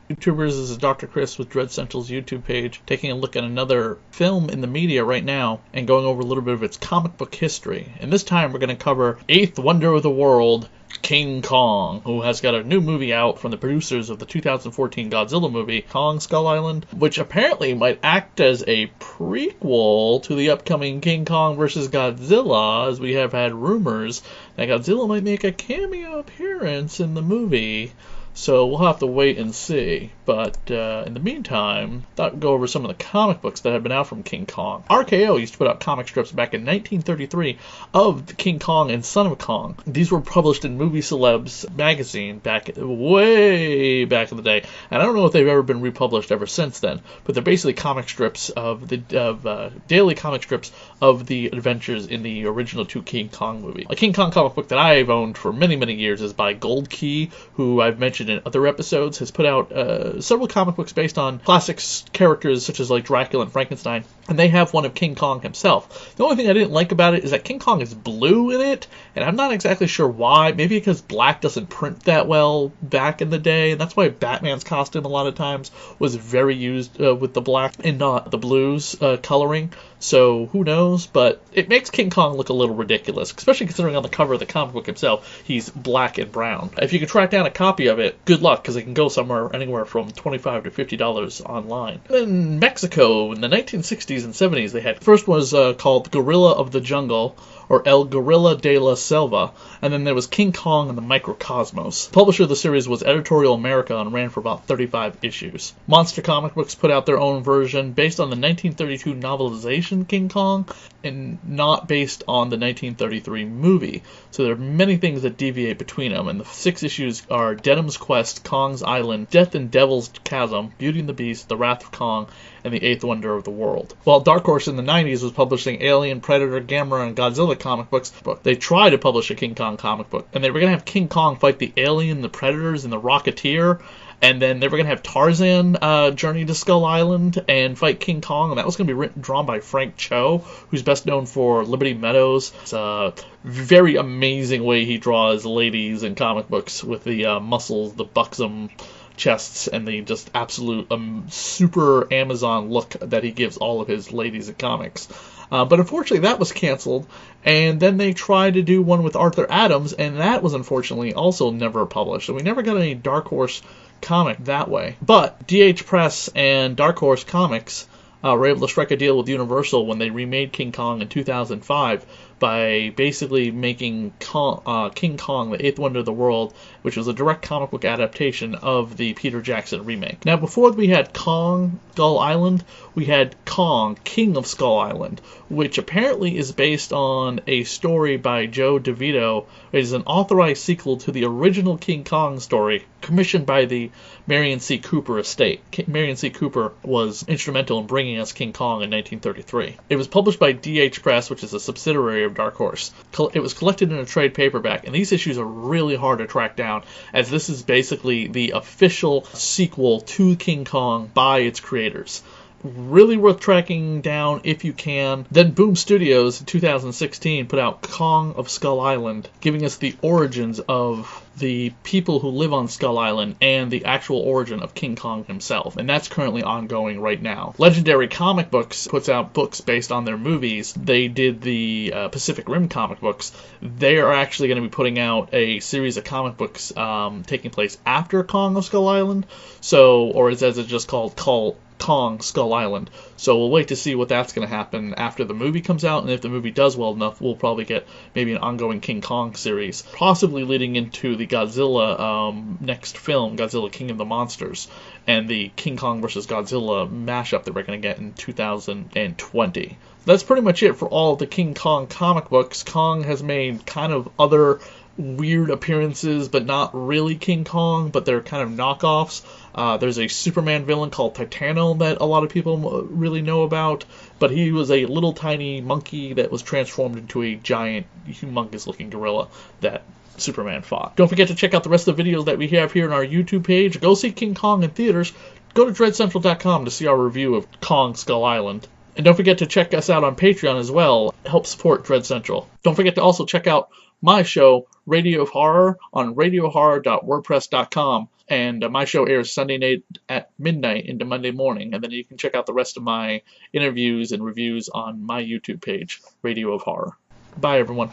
YouTubers, this is Dr. Chris with Dread Central's YouTube page, taking a look at another film in the media right now and going over a little bit of its comic book history. And this time we're going to cover Eighth Wonder of the World, King Kong, who has got a new movie out from the producers of the 2014 Godzilla movie, Kong Skull Island, which apparently might act as a prequel to the upcoming King Kong vs. Godzilla, as we have had rumors that Godzilla might make a cameo appearance in the movie. So we'll have to wait and see. But in the meantime, I thought we'd go over some of the comic books that have been out from King Kong. RKO used to put out comic strips back in 1933 of King Kong and Son of Kong. These were published in Movie Celebs magazine way back in the day. And I don't know if they've ever been republished ever since then. But they're basically comic strips daily comic strips of the adventures in the original two King Kong movies. A King Kong comic book that I've owned for many, many years is by Gold Key, who I've mentioned in other episodes, has put out several comic books based on classic characters such as like Dracula and Frankenstein, and they have one of King Kong himself. The only thing I didn't like about it is that King Kong is blue in it, and I'm not exactly sure why. Maybe because black doesn't print that well back in the day, and that's why Batman's costume a lot of times was very used with the black and not the blues coloring. So who knows, but it makes King Kong look a little ridiculous, especially considering on the cover of the comic book himself, he's black and brown. If you can track down a copy of it, good luck, because it can go anywhere from $25 to $50 online. In Mexico, in the 1960s and 70s, they had, first was called Gorilla of the Jungle, or El Gorilla de la Selva, and then there was King Kong and the Microcosmos. The publisher of the series was Editorial America and ran for about 35 issues. Monster Comic Books put out their own version based on the 1932 novelization King Kong and not based on the 1933 movie. So there are many things that deviate between them, and the 6 issues are Denham's Quest, Kong's Island, Death and Devil's Chasm, Beauty and the Beast, The Wrath of Kong, and the Eighth Wonder of the World. While Dark Horse in the 90s was publishing Alien, Predator, Gamera, and Godzilla comic books, they tried to publish a King Kong comic book, and they were going to have King Kong fight the Alien, the Predators, and the Rocketeer, and then they were going to have Tarzan journey to Skull Island and fight King Kong, and that was going to be drawn by Frank Cho, who's best known for Liberty Meadows. It's a very amazing way he draws ladies in comic books with the muscles, the buxom chests, and the just absolute super Amazon look that he gives all of his ladies in comics. But unfortunately that was canceled, and then they tried to do one with Arthur Adams, and that was unfortunately also never published, and we never got any Dark Horse comic that way. But DH Press and Dark Horse Comics were able to strike a deal with Universal when they remade King Kong in 2005 by basically making King Kong, the Eighth Wonder of the World, which was a direct comic book adaptation of the Peter Jackson remake. Now, before we had Kong Skull Island, we had Kong, King of Skull Island, which apparently is based on a story by Joe DeVito. It is an authorized sequel to the original King Kong story, commissioned by the Marion C. Cooper estate. Marion C. Cooper was instrumental in bringing us King Kong in 1933. It was published by DH Press, which is a subsidiary of Dark Horse. It was collected in a trade paperback, and these issues are really hard to track down, as this is basically the official sequel to King Kong by its creators. Really worth tracking down if you can. Then Boom Studios in 2016 put out Kong of Skull Island, giving us the origins of the people who live on Skull Island and the actual origin of King Kong himself, and that's currently ongoing right now. Legendary Comic Books puts out books based on their movies. They did the Pacific Rim comic books. They are actually going to be putting out a series of comic books taking place after Kong of Skull Island, or as it's just called Kong Skull Island. So we'll wait to see what that's going to happen after the movie comes out, and if the movie does well enough, we'll probably get maybe an ongoing King Kong series, possibly leading into the Godzilla next film, Godzilla King of the Monsters, and the King Kong vs. Godzilla mashup that we're going to get in 2020. That's pretty much it for all of the King Kong comic books. Kong has made kind of other weird appearances, but not really King Kong, but they're kind of knockoffs. There's a Superman villain called Titano that a lot of people really know about, but he was a little tiny monkey that was transformed into a giant, humongous looking gorilla that Superman fought. Don't forget to check out the rest of the videos that we have here on our YouTube page. Go see King Kong in theaters. Go to dreadcentral.com to see our review of Kong Skull Island. And don't forget to check us out on Patreon as well. Help support Dread Central. Don't forget to also check out my show, Radio of Horror on radiohorror.wordpress.com. And my show airs Sunday night at midnight into Monday morning. And then you can check out the rest of my interviews and reviews on my YouTube page, Radio of Horror. Bye, everyone.